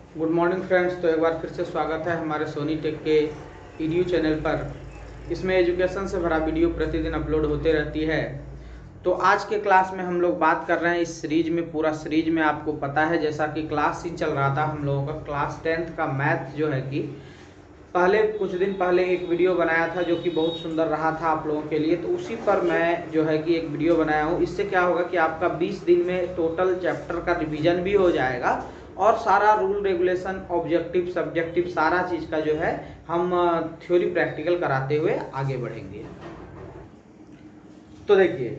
Good morning friends. तो एक बार फिर से स्वागत है हमारे सोनी टेक के ईडीयू चैनल पर। इसमें एजुकेशन से भरा वीडियो प्रतिदिन अपलोड होते रहती है। तो आज के क्लास में हम लोग बात कर रहे हैं इस सीरीज में, पूरा सीरीज में आपको पता है जैसा कि क्लास ही चल रहा था हम लोगों का। क्लास 10th का मैथ जो है कि पहले कुछ दिन पहले एक वीडियो बनाया था जो कि बहुत सुंदर रहा था आप लोगों के लिए, तो उसी पर मैं जो है कि एक वीडियो बनाया हूँ। इससे क्या होगा कि आपका 20 दिन में टोटल चैप्टर का रिवीजन भी हो जाएगा और सारा रूल रेगुलेशन ऑब्जेक्टिव सब्जेक्टिव सारा चीज़ का जो है हम थ्योरी प्रैक्टिकल कराते हुए आगे बढ़ेंगे। तो देखिए,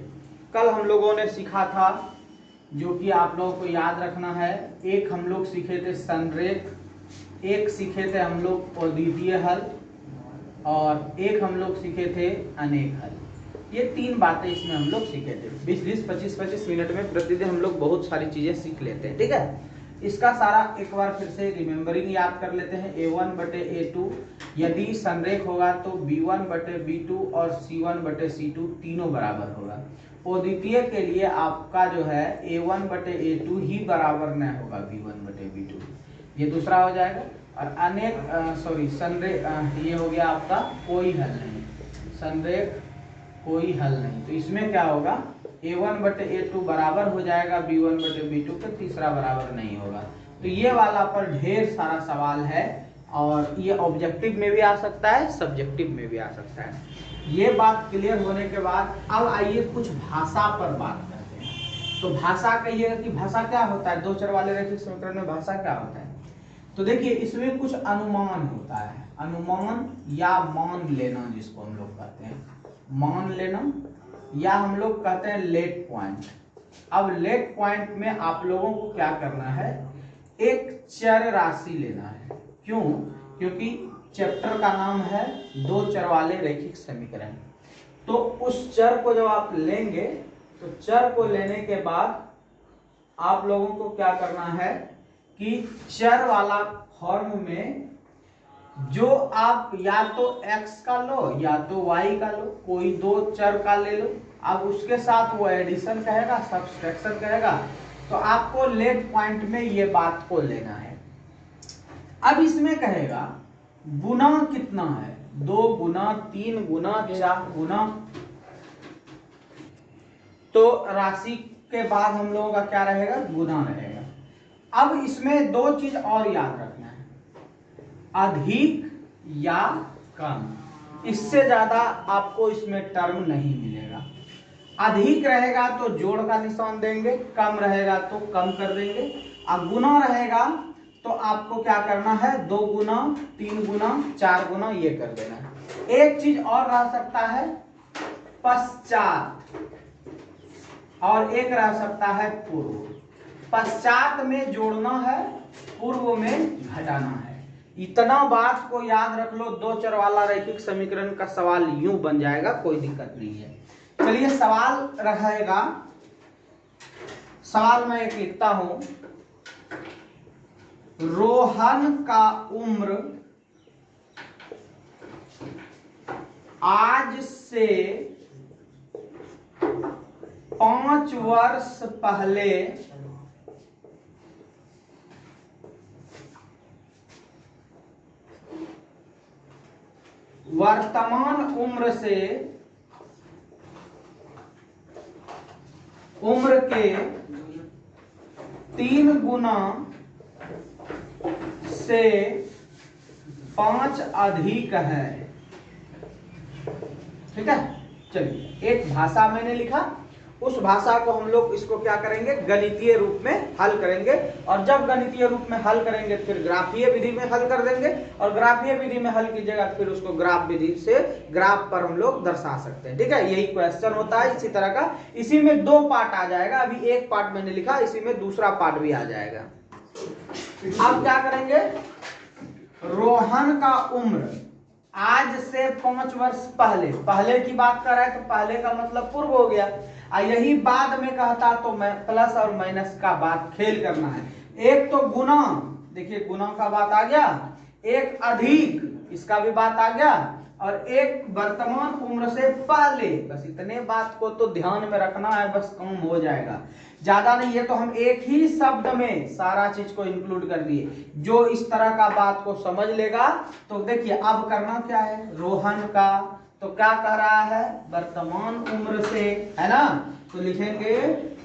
कल हम लोगों ने सीखा था जो कि आप लोगों को याद रखना है। एक हम लोग सीखे थे संरेख, एक सीखे थे हम लोग अद्वितीय हल और एक हम लोग सीखे थे अनेक हल। ये तीन बातें इसमें हम लोग सीखे थे। 20-20, 25-25 मिनट में प्रतिदिन हम लोग बहुत सारी चीजें सीख लेते हैं, ठीक है। इसका सारा एक बार फिर से रिमेम्बरिंग याद कर लेते हैं। A1/A2 यदि संरेख होगा तो B1/B2 और C1/C2 तीनों बराबर होगा। अद्वितीय के लिए आपका जो है A1/A2 ही बराबर न होगा B1/B2, ये दूसरा हो जाएगा। और अनेक संरेख ये हो गया आपका कोई हल नहीं, संरेख कोई हल नहीं। तो इसमें क्या होगा, A1/A2 बराबर हो जाएगा B1/B2 के, तीसरा बराबर नहीं होगा। तो ये वाला पर ढेर सारा सवाल है और ये ऑब्जेक्टिव में भी आ सकता है, सब्जेक्टिव में भी आ सकता है। ये बात क्लियर होने के बाद अब आइए कुछ भाषा पर बात करते हैं। तो भाषा कहिएगा कि भाषा क्या होता है, दो चर वाले रैखिक समीकरण में भाषा क्या होता है। तो देखिए, इसमें कुछ अनुमान होता है, अनुमान या मान लेना जिसको हम लोग कहते हैं, मान लेना या हम लोग कहते हैं लेट पॉइंट। अब लेट पॉइंट में आप लोगों को क्या करना है, एक चर राशि लेना है। क्यों? क्योंकि चैप्टर का नाम है दो चर वाले रैखिक समीकरण। तो उस चर को जब आप लेंगे तो चर को लेने के बाद आप लोगों को क्या करना है कि चर वाला फॉर्म में जो आप या तो x का लो या तो y का लो, कोई दो चर का ले लो। अब उसके साथ वो एडिशन कहेगा, सब्सट्रैक्शन कहेगा, तो आपको लेट पॉइंट में ये बात को लेना है। अब इसमें कहेगा गुना कितना है, 2 गुना 3 गुना 4 गुना, तो राशि के बाद हम लोगों का क्या रहेगा, गुना रहेगा। अब इसमें दो चीज और याद रखना है, अधिक या कम। इससे ज्यादा आपको इसमें टर्म नहीं मिलेगा। अधिक रहेगा तो जोड़ का निशान देंगे, कम रहेगा तो कम कर देंगे, और गुना रहेगा तो आपको क्या करना है, 2 गुना 3 गुना 4 गुना ये कर देना है। एक चीज और रह सकता है पश्चात, और एक रह सकता है पूर्व। पश्चात में जोड़ना है, पूर्व में घटाना है। इतना बात को याद रख लो, दो चर वाला रैखिक समीकरण का सवाल यूं बन जाएगा, कोई दिक्कत नहीं है। चलिए सवाल रहेगा, सवाल मैं एक लिखता हूं, रोहन का उम्र आज से 5 वर्ष पहले वर्तमान उम्र से उम्र के 3 गुना से 5 अधिक है। ठीक है, चलिए एक भाषा मैंने लिखा, उस भाषा को हम लोग इसको क्या करेंगे, गणितीय रूप में हल करेंगे। और जब गणितीय रूप में हल करेंगे फिर ग्राफीय विधि में हल कर देंगे, और ग्राफीय विधि में हल कीजिएगा फिर उसको ग्राफ विधि से ग्राफ पर हम लोग दर्शा सकते हैं। ठीक है, यही क्वेश्चन होता है इसी तरह का। इसी में 2 पार्ट आ जाएगा, अभी एक पार्ट मैंने लिखा, इसी में दूसरा पार्ट भी आ जाएगा। अब क्या करेंगे, रोहन का उम्र आज से 5 वर्ष पहले, पहले की बात कर रहा है तो पहले का मतलब पूर्व हो गया, और यही बाद में कहता तो मैं प्लस और माइनस का बात खेल करना है। एक तो गुना, देखिए गुना का बात आ गया, एक अधिक इसका भी बात आ गया, और एक वर्तमान उम्र से पहले। बस इतने बात को तो ध्यान में रखना है, बस काम हो जाएगा, ज्यादा नहीं है। तो हम एक ही शब्द में सारा चीज को इंक्लूड कर दिए। जो इस तरह का बात को समझ लेगा तो देखिए अब करना क्या है, रोहन का तो क्या कह रहा है, वर्तमान उम्र से, है ना। तो लिखेंगे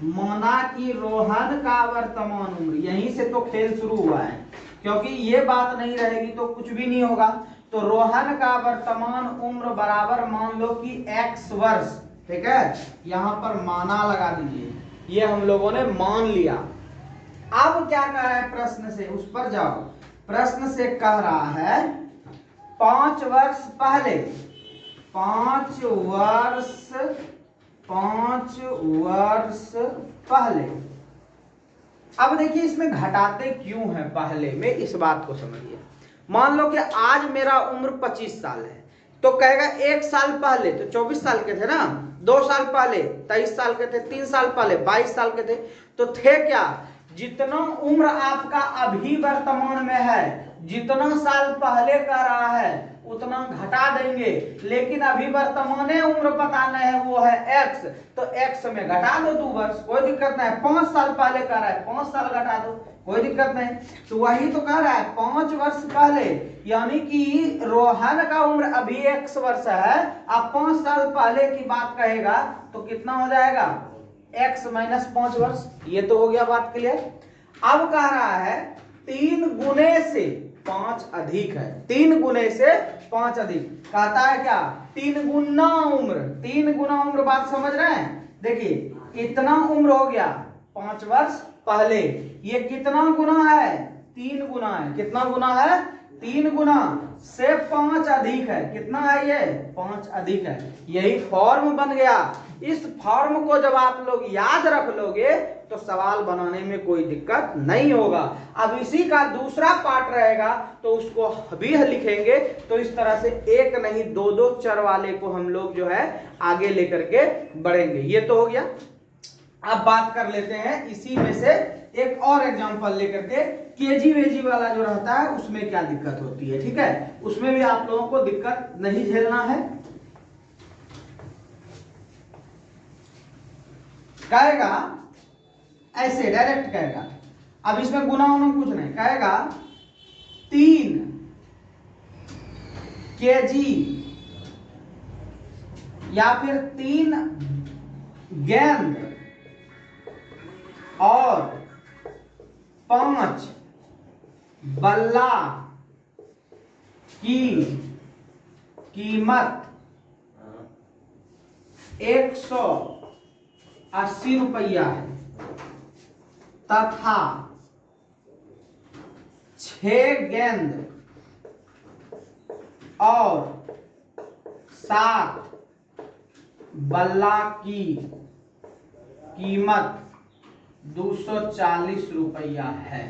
मोना की रोहन का वर्तमान उम्र, यहीं से तो खेल शुरू हुआ है, क्योंकि ये बात नहीं रहेगी तो कुछ भी नहीं होगा। तो रोहन का वर्तमान उम्र बराबर मान लो कि x वर्ष, ठीक है, यहां पर माना लगा दीजिए, ये हम लोगों ने मान लिया। अब क्या कह रहा है प्रश्न से, उस पर जाओ। प्रश्न से कह रहा है 5 वर्ष पहले, 5 वर्ष पहले। अब देखिए इसमें घटाते क्यों है पहले में, इस बात को समझिए। मान लो कि आज मेरा उम्र 25 साल है, तो कहेगा 1 साल पहले तो 24 साल के थे ना, 2 साल पहले 23 साल के थे, 3 साल पहले 22 साल के थे, तो थे क्या, जितना उम्र आपका अभी वर्तमान में है, जितना साल पहले का रहा है उतना घटा देंगे। लेकिन अभी वर्तमान उम्र पता नहीं है, वो है x, तो x में घटा दो 2 वर्ष, कोई दिक्कत नहीं। 5 साल पहले का रहा है, 5 साल घटा दो, कोई दिक्कत नहीं। तो वही तो कह रहा है 5 वर्ष पहले, यानी कि रोहन का उम्र अभी x वर्ष है, अब 5 साल पहले की बात कहेगा तो कितना हो जाएगा, x माइनस 5 वर्ष। ये तो हो गया बात क्लियर। अब कह रहा है 3 गुने से 5 अधिक है, 3 गुने से 5 अधिक, कहता है क्या 3 गुना उम्र, 3 गुना उम्र, बात समझ रहे हैं। देखिए इतना उम्र हो गया 5 वर्ष पहले, ये कितना गुना है, 3 गुना है। कितना गुना है, 3 गुना से 5 अधिक है, कितना है ये, 5 अधिक है। यही फॉर्म बन गया। इस फॉर्म को जब आप लोग याद रख लोगे तो सवाल बनाने में कोई दिक्कत नहीं होगा। अब इसी का दूसरा पार्ट रहेगा तो उसको भी लिखेंगे। तो इस तरह से एक नहीं 2-2 चर वाले को हम लोग जो है आगे लेकर के बढ़ेंगे। ये तो हो गया। अब बात कर लेते हैं इसी में से एक और एग्जांपल लेकर के, केजी वेजी वाला जो रहता है उसमें क्या दिक्कत होती है, ठीक है, उसमें भी आप लोगों को दिक्कत नहीं झेलना है। कहेगा ऐसे डायरेक्ट कहेगा, अब इसमें गुना उना कुछ नहीं, कहेगा 3 केजी या फिर 3 गेंद और 5 बल्ला की कीमत 180 रुपया है, तथा 6 गेंद और 7 बल्ला की कीमत 240 रुपया है।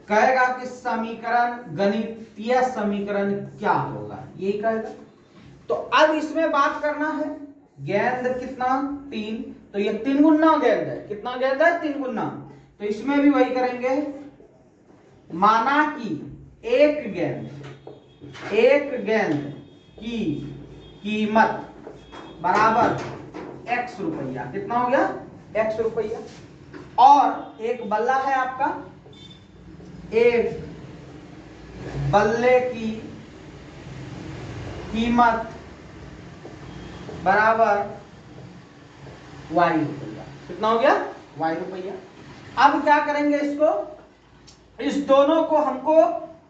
कहेगा कि समीकरण, गणितीय समीकरण क्या होगा, यही कहेगा। तो अब इसमें बात करना है, गेंद कितना 3, तो ये 3 गुना गेंद है, कितना गेंद है 3 गुना, तो इसमें भी वही करेंगे। माना कि एक गेंद की कीमत बराबर x रुपया, कितना हो गया x रुपया, और एक बल्ला है आपका, एक बल्ले की कीमत बराबर y रुपया, कितना हो गया y रुपया। अब क्या करेंगे इसको, इस दोनों को हमको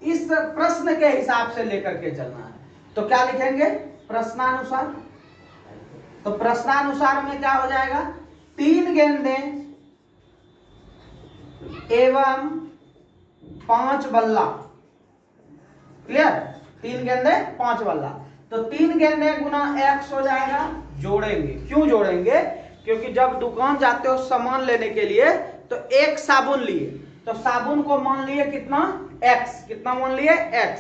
इस प्रश्न के हिसाब से लेकर के चलना है। तो क्या लिखेंगे प्रश्नानुसार, तो प्रश्नानुसार में क्या हो जाएगा, 3 गेंदें एवं 5 बल्ला, क्लियर, 3 गेंदें 5 बल्ला, तो 3 गेंदें गुना x हो जाएगा। जोड़ेंगे, क्यों जोड़ेंगे, क्योंकि जब दुकान जाते हो सामान लेने के लिए तो एक साबुन लिए, तो साबुन को मान लिए कितना x, कितना मान लिए x।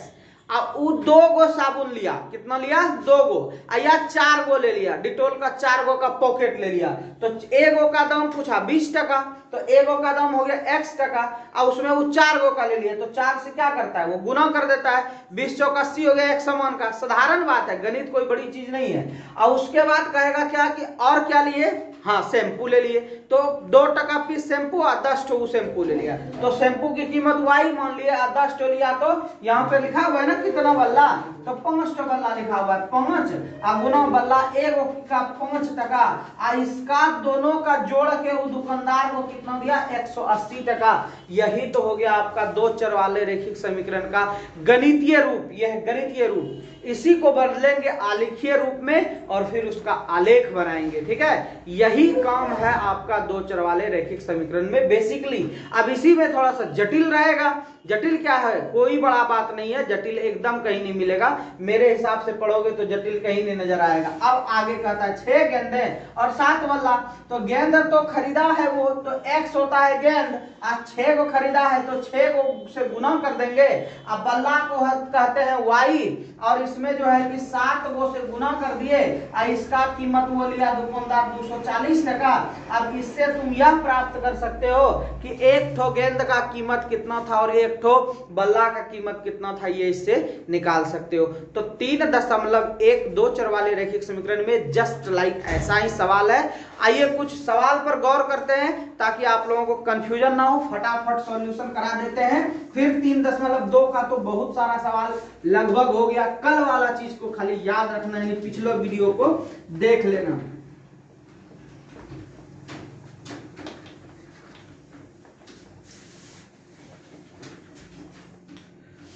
अब वो 2 गो साबुन लिया, कितना लिया 2 गो, या 4 गो ले लिया, डिटोल का 4 गो का पॉकेट ले लिया, तो 1 गो का दाम पूछा 20 टका, तो 1 गो का दाम हो गया x टका, और उसमें वो 4 गो का ले लिया, तो 4 से क्या करता है वो गुना कर देता है, 20 चौक 80 हो गया एक समान का। साधारण बात है, गणित कोई बड़ी चीज नहीं है। और उसके बाद कहेगा क्या कि और क्या लिए, हाँ शैम्पू ले लिए, तो 2 टका पीस शैम्पू और 10 ठो शैम्पू ले लिया, तो शैम्पू की कीमत y मान लिया, 10 ठो लिया, तो यहाँ पे लिखा हुआ है ना कितना बल्ला, तो 5 ठो बल्ला लिखा हुआ है, 5 और गुना बल्ला 1 का 5 टका, और इसका दोनों का जोड़ के वो दुकानदार को कितना दिया 180 टका। यही तो हो गया आपका 2 चर वाले रैखिक समीकरण का गणितीय रूप। यह गणितीय रूप, इसी को बदलेंगे आलेखीय रूप में और फिर उसका आलेख बनाएंगे। ठीक है, यही काम है आपका 2 चर वाले रैखिक समीकरण में बेसिकली। अब इसी में थोड़ा सा जटिल रहेगा। जटिल क्या है, कोई बड़ा बात नहीं है, जटिल एकदम कहीं नहीं मिलेगा, मेरे हिसाब से पढ़ोगे तो जटिल कहीं नहीं नजर आएगा। अब आगे कहता है 6 गेंदे और 7 बल्ला, तो गेंद तो खरीदा है वो, तो x होता है गेंद, और 6 को खरीदा है तो 6 को से गुना कर देंगे, अब बल्ला को कहते हैं y, और इसमें जो है कि 7 को से गुना कर दिए, और इसका कीमत वो लिया दुकानदार 240 टका। अब इससे तुम यह प्राप्त कर सकते हो कि 1 ठो गेंद का कीमत कितना था और 1 ठो बल्ला का कीमत कितना था, ये इससे निकाल सकते हो। तो 3.1 चर वाले रैखिक समीकरण में जस्ट लाइक ऐसा ही सवाल है। आइए कुछ सवाल पर गौर करते हैं ताकि आप लोगों को कंफ्यूजन ना हो, फटाफट सॉल्यूशन करा देते हैं। फिर 3.2 का तो बहुत सारा सवाल लगभग हो गया, कल वाला चीज को खाली याद रखना है, पिछले वीडियो को देख लेना।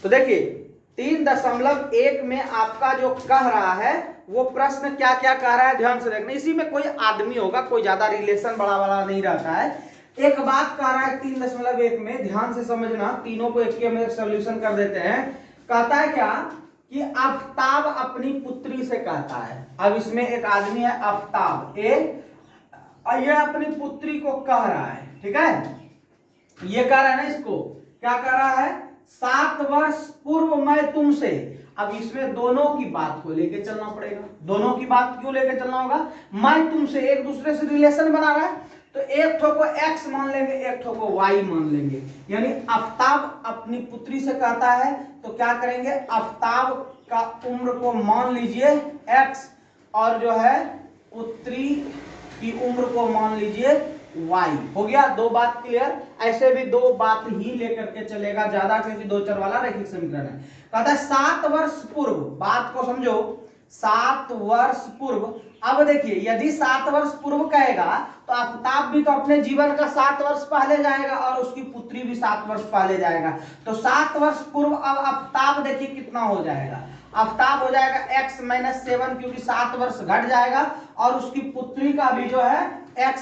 तो देखिए 3.1 में आपका जो कह रहा है वो प्रश्न क्या क्या कह रहा है, ध्यान से देखना। इसी में कोई आदमी होगा, कोई ज्यादा रिलेशन बड़ा बड़ा नहीं रहता है। एक बात कह रहा है 3.1 में, ध्यान से समझना, तीनों को एक में सॉल्यूशन कर देते हैं। कहता है क्या कि आफ्ताब अपनी पुत्री से कहता है, अब इसमें एक आदमी है आफ्ताब, ये अपनी पुत्री को कह रहा है, ठीक है, ये कह रहा है ना, इसको क्या कह रहा है, 7 वर्ष पूर्व मैं तुमसे। अब इसमें दोनों की बात को लेके चलना पड़ेगा। दोनों की बात क्यों लेके चलना होगा, मैं तुमसे, एक दूसरे से रिलेशन बना रहा है, तो एक ठो को x मान लेंगे, एक ठो को y मान लेंगे। यानी आफ्ताब अपनी पुत्री से कहता है तो क्या करेंगे, आफ्ताब का उम्र को मान लीजिए x, और जो है पुत्री की उम्र को मान लीजिए y। हो गया, 2 बात क्लियर। ऐसे भी 2 बात ही लेकर के चलेगा ज्यादा, क्योंकि 2 चर वाला रैखिक समीकरण है। कहता है 7 वर्ष पूर्व, बात को समझो, 7 वर्ष पूर्व। अब देखिए यदि 7 वर्ष पूर्व कहेगा तो आफ्ताब भी तो अपने जीवन का 7 वर्ष पहले जाएगा और उसकी पुत्री भी 7 वर्ष पहले जाएगा। तो 7 वर्ष पूर्व अब आफ्ताब देखिए कितना हो जाएगा, आफ्ताब हो जाएगा x - 7, क्योंकि 7 वर्ष घट जाएगा, और उसकी पुत्री का भी जो है y -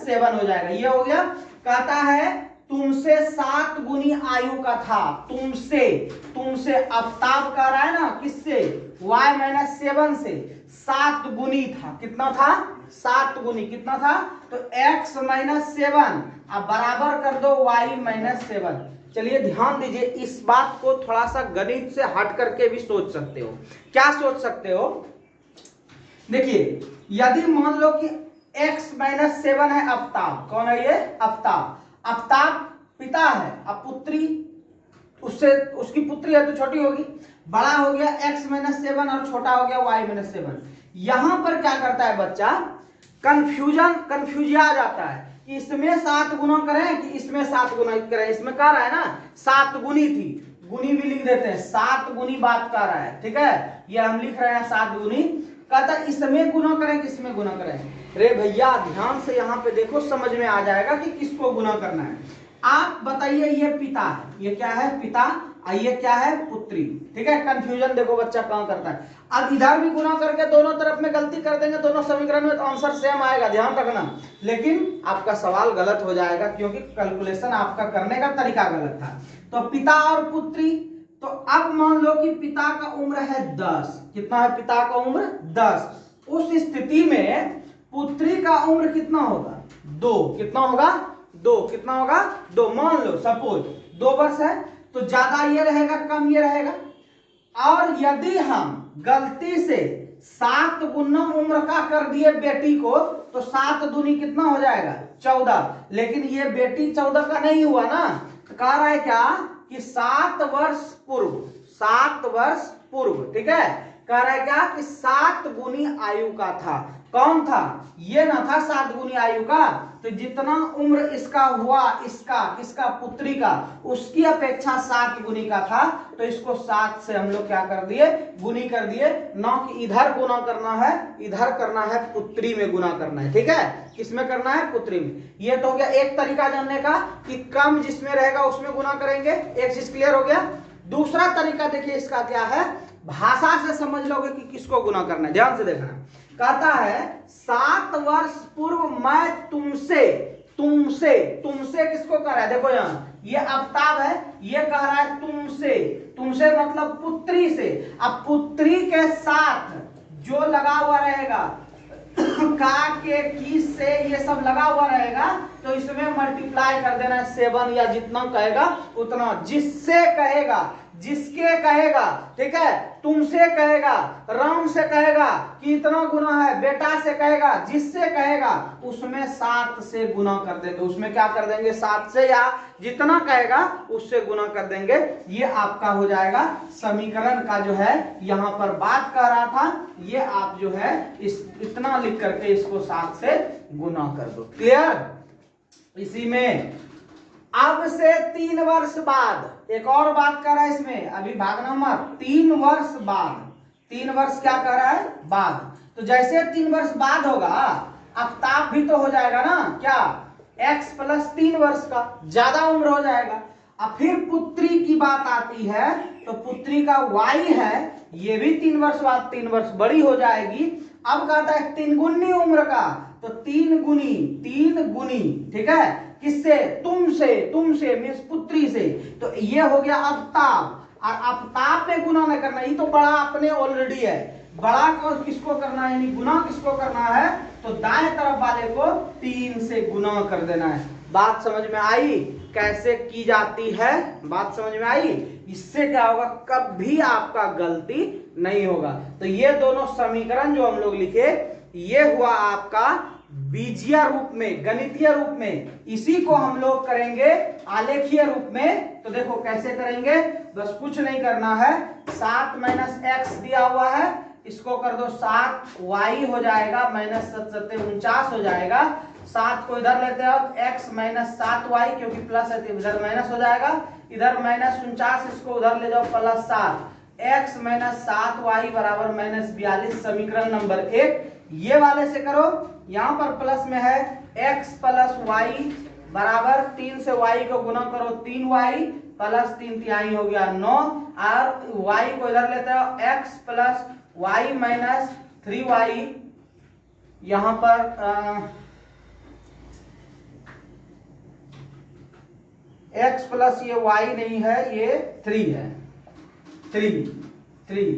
7 हो जाएगा। ये हो गया। कहता है तुमसे 7 गुनी आयु का था, तुमसे आफ्ताब कह रहा है ना, किससे, y - 7 से 7 गुनी था। कितना था, 7 गुनी, कितना था, तो x - 7 अब बराबर कर दो y - 7। चलिए ध्यान दीजिए, इस बात को थोड़ा सा गणित से हट करके भी सोच सकते हो। क्या सोच सकते हो, देखिए यदि मान लो कि x - 7 है आफ्ताब, कौन है ये, आफ्ताब पिता है, अब पुत्री उससे, उसकी पुत्री है तो छोटी होगी, बड़ा हो गया x - 7 और छोटा हो गया y - 7। यहां पर क्या करता है बच्चा, कंफ्यूज आ जाता है कि इसमें 7 गुना करें कि इसमें 7 गुना करें। इसमें कह रहा है ना 7 गुनी थी, गुनी भी लिख देते हैं, 7 गुनी बात कर रहा है, ठीक है, ये हम लिख रहे हैं 7 गुनी। कहता इसमें गुना करें कि इसमें गुना करें। रे भैया ध्यान से यहाँ पे देखो, समझ में आ जाएगा कि किसको गुना करना है। आप बताइए, ये पिता है, ये क्या है, पिता, ये क्या है, पुत्री, ठीक है। कंफ्यूजन देखो बच्चा कहां करता है। अब इधर भी गुना करके दोनों तरफ में गलती कर देंगे दोनों समीकरण में, तो आंसर सेम आएगा, ध्यान रखना। लेकिन आपका सवाल गलत हो जाएगा क्योंकि कैलकुलेशन आपका करने का तरीका गलत था। तो पिता और पुत्री, तो अब मान लो कि पिता का उम्र है 10, कितना है पिता का उम्र 10, उस स्थिति में पुत्री का उम्र कितना होगा, 2, कितना होगा, 2, कितना होगा, 2, मान लो सपोज 2 वर्ष है, तो ज्यादा ये रहेगा, कम ये रहेगा। और यदि हम गलती से 7 गुना उम्र का कर दिए बेटी को, तो 7 दूनी कितना हो जाएगा 14। लेकिन ये बेटी 14 का नहीं हुआ ना, तो कह रहा है क्या कि 7 वर्ष पूर्व, 7 वर्ष पूर्व, ठीक है, कह रहा है क्या कि 7 गुनी आयु का था। कौन था? ये ना था 7 गुनी आयु का, तो जितना उम्र इसका हुआ, इसका किसका, पुत्री का, उसकी अपेक्षा 7 गुनी का था। तो इसको 7 से हम लोग क्या कर दिए, गुनी कर दिए। ना कि इधर गुना करना है, इधर करना है पुत्री में गुना करना है, ठीक है, किसमें करना है, पुत्री में। ये तो हो गया एक तरीका जानने का कि कम जिसमें रहेगा उसमें गुना करेंगे, एक चीज क्लियर हो गया। दूसरा तरीका देखिए इसका क्या है, भाषा से समझ लोगे कि किसको गुना करना है, ध्यान से देखना। कहता है 7 वर्ष पूर्व मैं तुमसे, तुमसे, तुमसे किसको कह रहा है, देखो यहां ये अवताब है, ये कह रहा है तुमसे, तुमसे मतलब पुत्री से। अब पुत्री के साथ जो लगा हुआ रहेगा का, के, किस से, ये सब लगा हुआ रहेगा, तो इसमें मल्टीप्लाई कर देना है 7 या जितना कहेगा उतना। जिससे कहेगा, जिसके कहेगा, ठीक है, तुमसे कहेगा, राम से कहेगा कि इतना गुना है, बेटा से कहेगा, जिससे कहेगा उसमें 7 से गुना कर देंगे। उसमें क्या कर देंगे, 7 से, या जितना कहेगा उससे गुना कर देंगे। ये आपका हो जाएगा समीकरण का जो है यहां पर बात कर रहा था, ये आप जो है इतना लिख करके इसको 7 से गुना कर दो। क्लियर? इसी में अब से 3 वर्ष बाद एक और बात कर रहा है इसमें, अभी भागना मत, 3 वर्ष बाद, 3 वर्ष क्या कर रहा है, बाद। तो जैसे 3 वर्ष बाद होगा, अवताप भी तो हो जाएगा ना, क्या, x + 3 वर्ष का, ज्यादा उम्र हो जाएगा। अब फिर पुत्री की बात आती है, तो पुत्री का y है, ये भी 3 वर्ष बाद 3 वर्ष बड़ी हो जाएगी। अब कहता है 3 गुनी उम्र का, तो 3 गुनी, 3 गुनी, ठीक है, किससे, तुमसे, तुमसे मीन्स पुत्री से। तो ये हो गया अवताप, और अवताप में गुना न करना, ये तो बड़ा अपने ऑलरेडी है, बड़ा को किसको करना है, यानी गुना किसको करना है, तो दाएं तरफ वाले को 3 से गुना कर देना है। बात समझ में आई कैसे की जाती है, बात समझ में आई। इससे क्या होगा, कभी आपका गलती नहीं होगा। तो ये दोनों समीकरण जो हम लोग लिखे, ये हुआ आपका बीजीय रूप में, गणितीय रूप में। इसी को हम लोग करेंगे आलेखीय रूप में। तो देखो कैसे करेंगे, बस कुछ नहीं करना है, 7 - x दिया हुआ है, इसको कर दो 7y हो जाएगा, -7 × 49 हो जाएगा। 7 को इधर लेते हो, x - 7y, क्योंकि प्लस है तो इधर माइनस हो जाएगा, इधर -49, इसको उधर ले जाओ +7, x - 7y बराबर -42, समीकरण नंबर 1। ये वाले से करो, यहां पर प्लस में है x + y बराबर 3 से y को गुना करो 3y + 3 तिहाई हो गया 9, और y को इधर लेते हो, x + y - 3y, यहां पर x प्लस ये y नहीं है, ये 3 है, 3,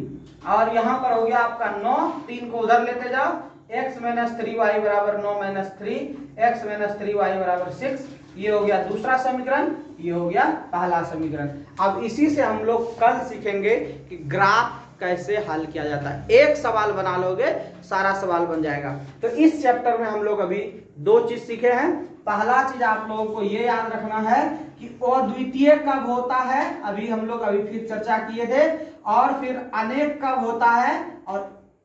और यहां पर हो गया आपका 9, 3 को उधर लेते जाओ, x - 3y बराबर 9 - 3, x - 3y बराबर 6। ये हो गया दूसरा समीकरण, ये हो गया पहला समीकरण। अब इसी से हम लोग कल सीखेंगे कि ग्राफ कैसे हल किया जाता है। एक सवाल बना लोगे, सारा सवाल बन जाएगा। तो इस चैप्टर में हम लोग अभी 2 चीज सीखे हैं। पहला चीज आप लोगों को ये याद रखना है कि अद्वितीय कब होता है, अभी हम लोग फिर चर्चा किए थे, और फिर अनेक कब होता है, और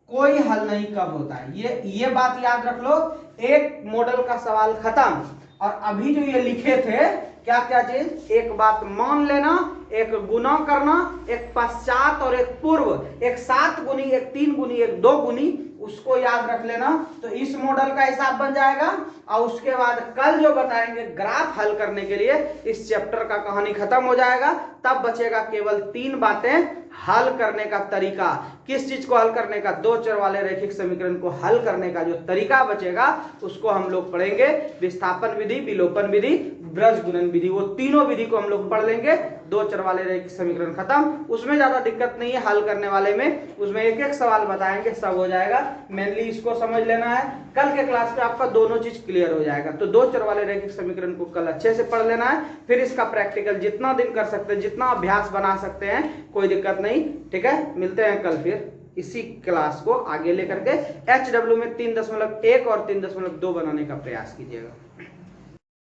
कोई हल नहीं कब होता है। ये बात याद रख लो। एक मॉडल का सवाल खत्म, और अभी जो ये लिखे थे क्या क्या चीज, एक बात मान लेना, एक गुना करना, एक पश्चात और एक पूर्व, एक 7 गुनी, एक 3 गुनी, एक 2 गुनी, उसको याद रख लेना। तो इस मॉडल का हिसाब बन जाएगा। और उसके बाद कल जो बताएंगे ग्राफ हल करने के लिए, इस चैप्टर का कहानी खत्म हो जाएगा। तब बचेगा केवल 3 बातें हल करने का तरीका। किस चीज को हल करने का, 2 चर वाले रैखिक समीकरण को हल करने का जो तरीका बचेगा उसको हम लोग पढ़ेंगे। विस्थापन विधि, विलोपन विधि, ब्रज गुणन विधि, वो तीनों विधि को हम लोग पढ़ लेंगे। दो चर वाले रैखिक समीकरण खत्म। उसमें ज्यादा दिक्कत नहीं है हल करने वाले में, उसमें एक एक सवाल बताएंगे, सब हो जाएगा। मेनली इसको समझ लेना है, कल के क्लास में आपका दोनों चीज क्लियर हो जाएगा। तो दो चर वाले रैखिक समीकरण को कल अच्छे से पढ़ लेना है, फिर इसका प्रैक्टिकल जितना दिन कर सकते हैं, जितना अभ्यास बना सकते हैं, कोई दिक्कत नहीं, ठीक है। मिलते हैं कल फिर इसी क्लास को आगे लेकर के। HW में 3.1 और 3.2 बनाने का प्रयास कीजिएगा।